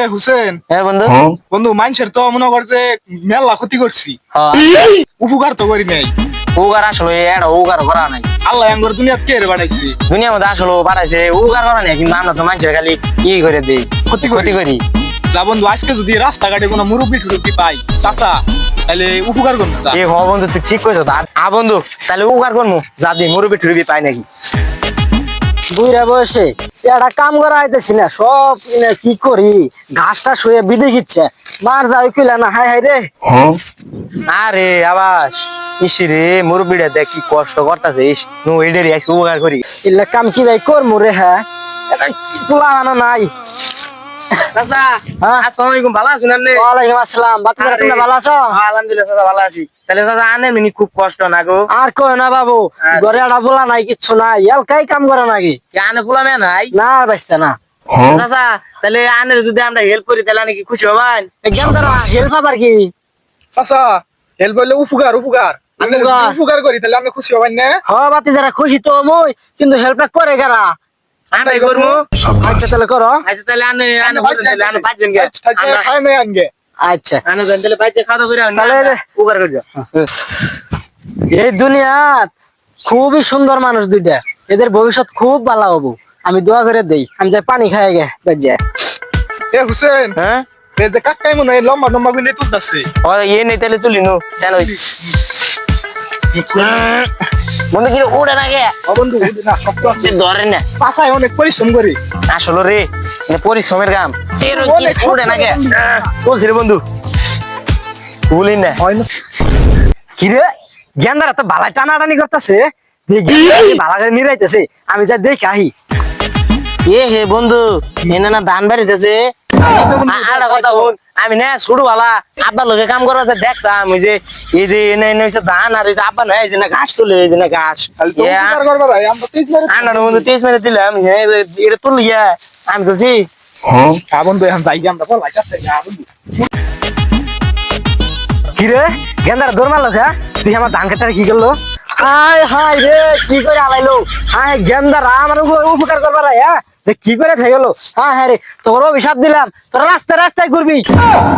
এ হুসেন, হ্যাঁ বন্ধু। বন্ধু মানুষের তো মনে কর যে মেলা ক্ষতি করছি, উপকার তো করি নাই। উগার আসলে এটা উগার করা নাই। আল্লাহ আঙ্গর দুনিয়া কে রে বানাইছি, দুনিয়ার মধ্যে আসলে পাঠাইছে উগার করা নাই, কিন্তু আমরা তো মানুষের খালি করে দেই, ক্ষতি ক্ষতি করি। যা বন্ধু, আজকে যদি রাস্তাঘাটে কোনো মুরব্বী টুরব্বি পাই চাচা, তাহলে উপকার করবো। এ হ বন্ধু, তুই ঠিক কইছ। বন্ধু তাহলে উগার করবো, যা দি মুরব্বি টুরবি পাই নাকি। বুইরা বয়সে একটা কাম করা আইতেছি না, সব কি করি, ঘাসটা শুয়ে বিধে গিচ্ছে, মার যাই কইলা না, হাই হাই রে। আরে আবাস ইসি রে, মুরব্বিটা দেখ কি কষ্ট করতেছে, নো এডেরই আজকে উপকার করি। এগুলা কাম কি ভাই করমু রে? হ্যাঁ, এটা পোলাহানো নাই। চাচা হ্যাঁ, আসসালামু আলাইকুম, ভালো আছেন আপনি? ওয়ালাইকুম আসসালাম। বাচ্চারা তোমরা ভালো আছো? আলহামদুলিল্লাহ চাচা ভালো আছি। তাহলে চাচা আনে মিনি খুব কষ্ট না গো? আর কয় না বাবু, ঘরে একটা পোলা নাই, কিচ্ছু নাই, এলকাই কাম করে নাকি? কি আনে পোলা মে নাই? না বাঁচতে না। চাচা তাহলে আনের যদি আমরা হেল্প করি তাহলে নাকি খুশি হবেন? হেল্প আবার কি? চাচা হেল্প হইলে উপকার উপকার, আমি যদি উপকার করি তাহলে আমি খুশি হবেন না? হ বাতি যারা খুশি তো মই, কিন্তু হেল্পটা করে কারা? আনাই করবো। আচ্ছা তাহলে করো। আচ্ছা তাহলে আনে আনে বলেন, তাহলে আনে পাঁচজন গে আমরা খাই নাই আনগে। আচ্ছা আনে যান, তাহলে পাঁচজন খাওয়া করে তাহলে উপকার করে যাও। এই দুনিয়াত খুবই সুন্দর মানুষ দুইটা, এদের ভবিষ্যৎ খুব ভালো হবো, আমি দোয়া করে দেই। আমি যাই পানি খাই গে বাজে। এ হুসেন, হ্যাঁ এই যে কাকাই মনে হয় লম্বা লম্বা গুলি তুলতাছে। ওর ইয়ে নেই তাহলে তুলি নো কেন? বন্ধু কি উড়ে না গে? ও বন্ধু না, শক্ত আছে, ধরে না চাচাই অনেক পরিশ্রম করি। আসলে রে, পরিশ্রমের কাম উড়ে না গে? বলছি রে বন্ধু, বলি না কিরে গেন্দারা তো বালাই টানাটানি করতেছে, ভালো করে নিরাইতেছে, আমি যা দেখি আহি। এ হে বন্ধু, এনে না ধান বাড়িতেছে। আরেকটা কথা বল, আমি না ছোটবেলা আব্বার লোকে কাম করা দেখতাম, ওই যে এই যে এনে এনে হচ্ছে ধান, আর এই যে আব্বা না এই যে না ঘাস তুলে, এই যে না ঘাস উপকার করবা ভাই, আমরা তেজ মেরে আনার বন্ধু 23 মিনিট দিলাম, এটা তুল ইয়া আমি বলছি। হ্যাঁ বন্ধু, এখন যাই আমরা বলাই যাচ্ছে না বন্ধু। কিরে গেন্দারা দৌড় মারলো খা, তুই আমার ধান কাটারে কি করলো? হাই হাই রে, কি করে আলাইলো? হাই গেন্দারা আমার উপকার করবার, হ্যাঁ কি করে থেকে গেলো? হ্যাঁ হ্যাঁ রে, তোর অভিশাপ দিলাম, তোরা রাস্তায় রাস্তায় ঘুরবি,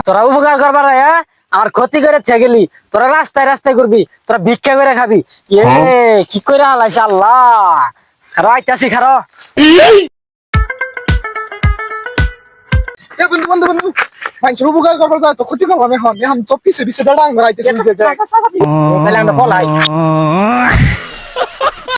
তোরা উপকার করবার, হ্যাঁ আমার ক্ষতি করে থেকে গেলি, তোরা রাস্তায় রাস্তায় ঘুরবি, তোরা ভিক্ষা করে খাবি। এ কি করে আলাইছে আল্লাহ। খারো আইতাছি, খারো। এ বন্ধু বন্ধু বন্ধু, মানুষের উপকার করবার যায় তো ক্ষতি করলাম, এখন এখন তো পিছে পিছে বেড়া আঙ্গুর আইতেছে। তাহলে আমরা বলাই